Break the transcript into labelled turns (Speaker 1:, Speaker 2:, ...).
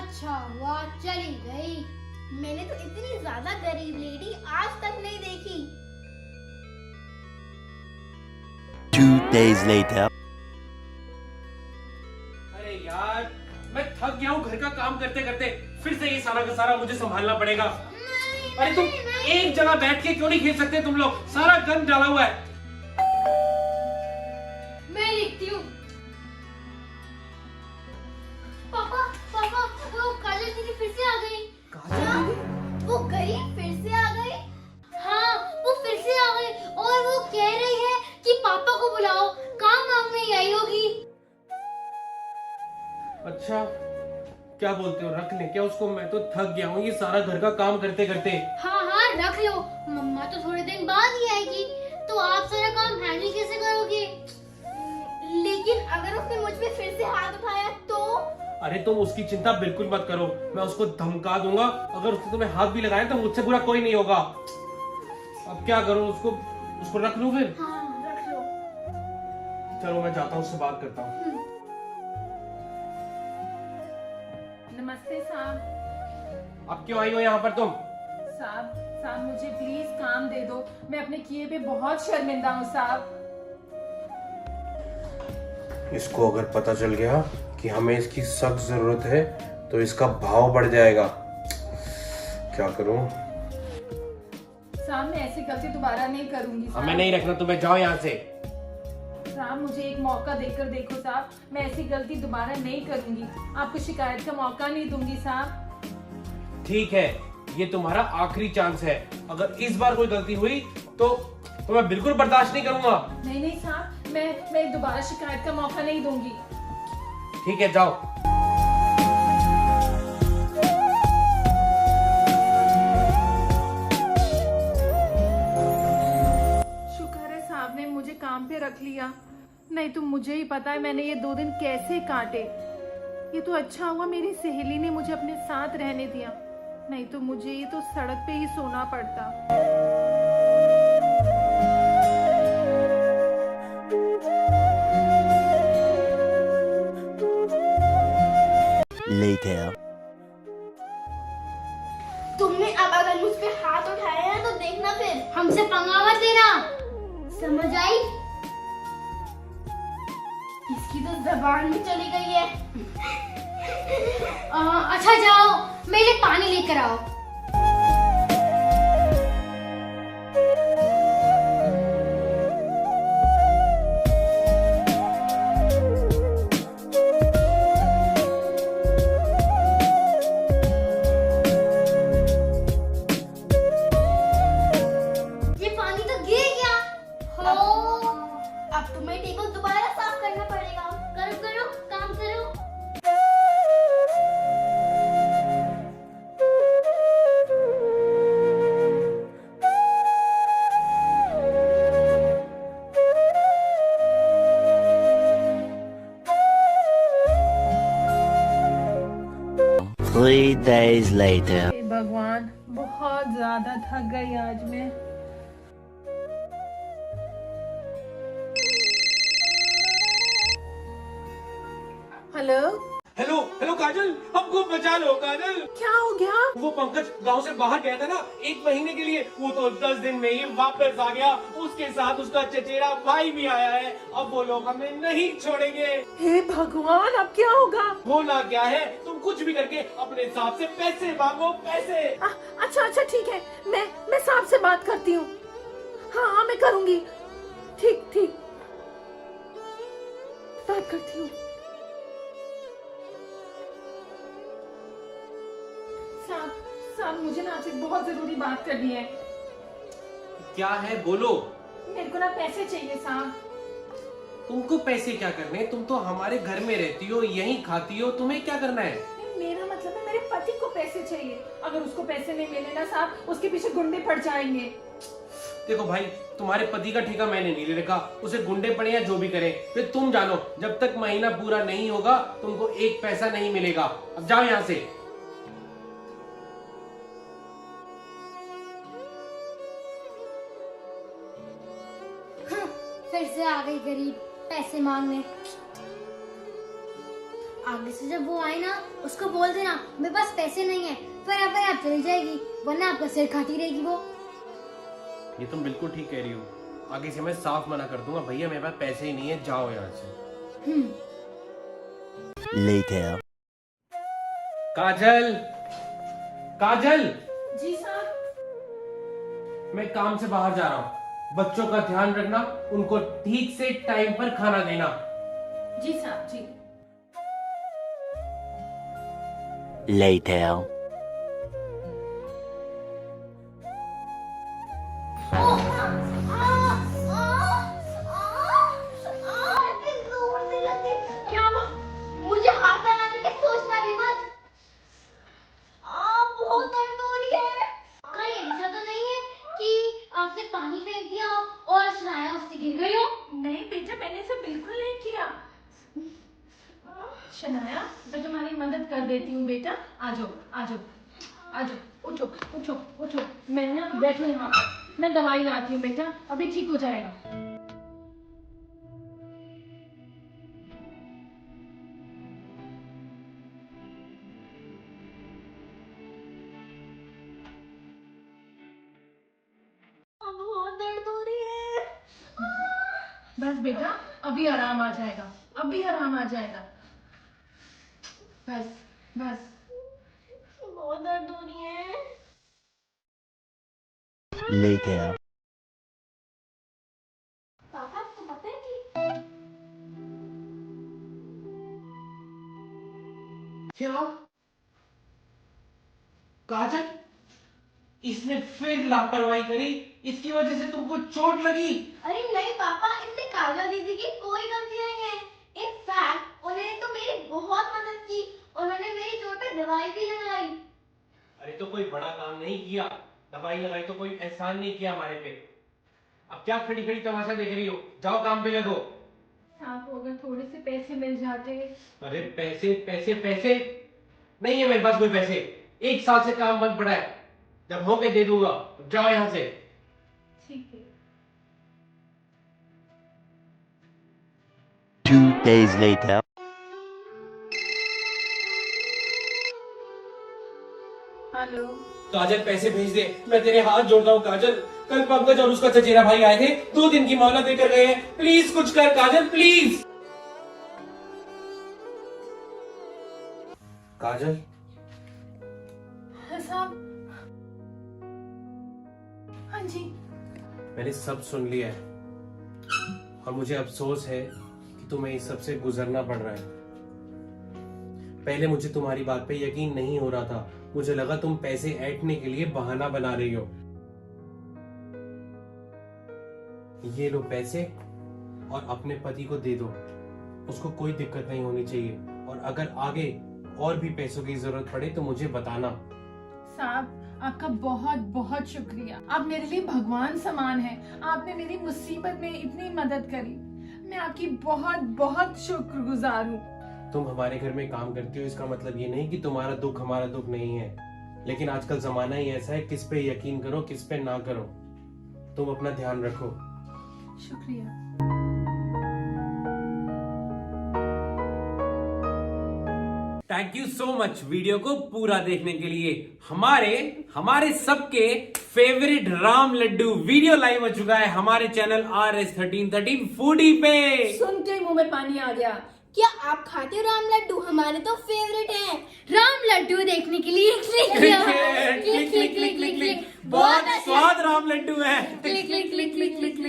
Speaker 1: अच्छा हुआ चली गई। मैंने तो इतनी ज्यादा गरीब लेडी आज तक नहीं देखी।
Speaker 2: 2 days later.
Speaker 3: अरे यार, मैं थक गया हूँ घर का काम करते करते। फिर से ये सारा का सारा मुझे संभालना पड़ेगा। अरे तुम एक जगह बैठ के क्यों नहीं खेल सकते तुम लोग? सारा गंद डाला हुआ है।
Speaker 1: मैं लिखती हूँ। पापा पापा वो काजल दीदी फिर से आ गई। हाँ, वो गई फिर से आ गई। हाँ वो फिर से आ गई और वो कह रही है कि पापा को बुलाओ, काम मांगने ही आई होगी।
Speaker 3: अच्छा, क्या बोलते हो? रख ले क्या उसको? मैं तो थक गया हूँ ये सारा घर का काम करते करते।
Speaker 1: हाँ हाँ रख लो, मम्मा तो थोड़े दिन बाद ही आएगी, तो आप सारा काम हैंडल कैसे करोगे? लेकिन अगर उसने मुझ पे फिर से हाथ उठाया तो?
Speaker 3: अरे तुम उसकी चिंता बिल्कुल मत करो, मैं उसको धमका दूंगा। अगर उसने तुम्हें हाथ भी लगाया तो मुझसे बुरा कोई नहीं होगा। अब क्या करूं? उसको रख लूं फिर?
Speaker 1: हाँ रख लो।
Speaker 3: चलो मैं जाता हूँ, उससे बात करता हूँ।
Speaker 4: नमस्ते साहब।
Speaker 3: अब क्यों आई हो यहाँ पर तुम?
Speaker 4: साहब मुझे प्लीज काम दे दो, मैं अपने किए पे बहुत शर्मिंदा हूँ साहब।
Speaker 3: इसको अगर पता चल गया कि हमें इसकी सख्त जरूरत है तो इसका भाव बढ़ जाएगा। क्या करूं?
Speaker 4: साहब मैं ऐसी गलती दोबारा नहीं करूंगी साहब।
Speaker 3: हमें नहीं रखना तुम्हें, जाओ यहाँ से।
Speaker 4: साहब मुझे एक मौका देकर देखो साहब, मैं ऐसी गलती दोबारा नहीं करूंगी, आपको शिकायत का मौका नहीं दूंगी साहब।
Speaker 3: ठीक है, ये तुम्हारा आखिरी चांस है। अगर इस बार कोई गलती हुई तो मैं बिल्कुल बर्दाश्त नहीं करूंगा।
Speaker 4: नहीं साहब, मैं दोबारा शिकायत का मौका नहीं दूंगी।
Speaker 3: ठीक है, जाओ।
Speaker 4: शुक्र है साहब ने मुझे काम पे रख लिया, नहीं तो मुझे ही पता है मैंने ये 2 दिन कैसे काटे। ये तो अच्छा हुआ मेरी सहेली ने मुझे अपने साथ रहने दिया, नहीं तो मुझे ये तो सड़क पे ही सोना पड़ता।
Speaker 2: Later.
Speaker 1: तुमने अब अगर मुझ पे हाथ उठाया है तो देखना फिर हमसे पंगा मत लेना, समझ आई? इसकी तो जबान भी चली गई है। अच्छा जाओ, मेरे लिए पानी लेकर आओ। ये पानी तो गिर गया। हो, अब तुम्हें टेबल दोबारा साफ करना पड़ेगा। करो करो काम करो।
Speaker 2: Three days later.
Speaker 4: हे भगवान, बहुत ज्यादा थक गई आज मैं। हेलो,
Speaker 3: हेलो हेलो काजल, हमको बचा लो काजल।
Speaker 4: क्या हो गया?
Speaker 3: वो पंकज गांव से बाहर गया था ना 1 महीने के लिए, वो तो 10 दिन में ही वापस आ गया। उसके साथ उसका चचेरा भाई भी आया है। अब वो लोग हमें नहीं छोड़ेंगे।
Speaker 4: हे भगवान, अब क्या होगा?
Speaker 3: होना क्या है, तुम कुछ भी करके अपने हिसाब से पैसे मांगो, पैसे।
Speaker 4: अच्छा ठीक है, मैं साहब से बात करती हूँ। हाँ मैं करूँगी। ठीक बात करती हूँ। साहब मुझे ना आपसे बहुत जरूरी बात करनी है।
Speaker 3: क्या है, बोलो।
Speaker 4: मेरे को ना पैसे चाहिए साहब।
Speaker 3: तुमको पैसे क्या करने? तुम तो हमारे घर में रहती हो, यहीं खाती हो, तुम्हें क्या करना है?
Speaker 4: मेरा मतलब है मेरे पति को पैसे चाहिए। अगर उसको पैसे नहीं मिले ना साहब, उसके पीछे गुंडे पड़ जाएंगे।
Speaker 3: देखो भाई, तुम्हारे पति का ठेका मैंने नहीं ले रखा, उसे गुंडे पड़े या जो भी करे, फिर तुम जानो। जब तक महीना पूरा नहीं होगा तुमको 1 पैसा नहीं मिलेगा। अब जाओ यहाँ से।
Speaker 1: फिर से आ गई गरीब पैसे मांगने। आगे से जब वो आए ना उसको बोल देना मेरे पास पैसे नहीं है, फिर आप चली जाएगी, वरना आपका सिर खाती रहेगी वो।
Speaker 3: ये तुम बिल्कुल ठीक कह रही हो। आगे से मैं साफ मना कर दूंगा, भैया मेरे पास पैसे ही नहीं है, जाओ यहाँ से।
Speaker 2: Later.
Speaker 3: काजल, काजल,
Speaker 4: जी साहब।
Speaker 3: मैं काम से बाहर जा रहा हूँ। बच्चों का ध्यान रखना, उनको ठीक से टाइम पर खाना देना।
Speaker 4: जी साहब जी।
Speaker 2: Later.
Speaker 1: क्या मुझे हाथ लगाने की सोचना भी मत। बहुत दर्द हो रही है। कहीं ऐसा तो नहीं है कि आपने पानी फेंक दिया हो और शनाया उससे गिर गई हो?
Speaker 4: नहीं बेटा, मैंने ऐसा बिल्कुल नहीं किया। शनाया, मैं तुम्हारी मदद कर देती हूँ बेटा। आ जाओ आ जाओ आ जाओ, उठो उठो उठो। मैं ना बैठो यहाँ पर, मैं दवाई लाती हूँ बेटा, अभी ठीक हो जाएगा।
Speaker 1: बहुत दर्द हो रही है।
Speaker 4: बस बेटा, अभी आराम आ जाएगा, अभी आराम आ जाएगा। बस बस।
Speaker 1: बहुत दर्द हो रही है।
Speaker 2: Later.
Speaker 1: पापा आपको पता है कि
Speaker 3: क्या काजल, इसने फिर लापरवाही करी, इसकी वजह से तुमको चोट लगी।
Speaker 1: अरे नहीं पापा, इसमें काजल दीदी की कोई गलती नहीं है। इनफैक्ट उन्होंने तो मेरी बहुत मदद की, उन्होंने मेरी चोट पे दवाई भी लगाई।
Speaker 3: अरे तो कोई बड़ा काम नहीं किया, दवाई लगाई तो कोई एहसान नहीं किया हमारे पे। अब क्या खड़ी खड़ी तमाशा देख रही हो, जाओ काम पे लगो।
Speaker 4: आपको अगर थोड़े से पैसे मिल जाते।
Speaker 3: अरे पैसे पैसे पैसे नहीं है मेरे पास कोई पैसे। 1 साल से काम बंद पड़ा है, जब हो के दे दूंगा। जाओ यहाँ से।
Speaker 4: ठीक है।
Speaker 2: 2 days later.
Speaker 4: हेलो।
Speaker 3: काजल पैसे भेज दे, मैं तेरे हाथ जोड़ता हूँ काजल। कल पंकज और उसका चचेरा भाई आए थे, 2 दिन की मोहलत देकर गए हैं। प्लीज कुछ कर काजल, प्लीज। काजल,
Speaker 4: साहब। हाँ जी।
Speaker 3: मैंने सब सुन लिया है और मुझे अफसोस है कि तुम्हें इस सब से गुजरना पड़ रहा है। पहले मुझे तुम्हारी बात पे यकीन नहीं हो रहा था, मुझे लगा तुम पैसे ऐंठने के लिए बहाना बना रही हो। ये लो पैसे और अपने पति को दे दो, उसको कोई दिक्कत नहीं होनी चाहिए। और अगर आगे और भी पैसों की जरूरत पड़े तो मुझे बताना।
Speaker 4: साहब, आपका बहुत बहुत शुक्रिया। आप मेरे लिए भगवान समान हैं। आपने मेरी मुसीबत में इतनी मदद करी, मैं आपकी बहुत बहुत शुक्रगुजार हूँ।
Speaker 3: तुम हमारे घर में काम करती हो, इसका मतलब ये नहीं कि तुम्हारा दुख हमारा दुख नहीं है, लेकिन आजकल जमाना ही ऐसा है, किस पे यकीन करो किस पे ना करो। तुम अपना ध्यान रखो।
Speaker 4: शुक्रिया।
Speaker 3: Thank you so much video को पूरा देखने के लिए। हमारे सबके favourite Ram laddu video live हो चुका है हमारे चैनल RS1313 फूडी पे।
Speaker 5: सुनते ही मुंह में पानी आ गया। क्या आप खाते हो राम लड्डू? हमारे तो फेवरेट हैं।
Speaker 1: राम लड्डू देखने के लिए click
Speaker 3: click click click click click, बहुत स्वाद राम लड्डू है।
Speaker 1: Click click click click click.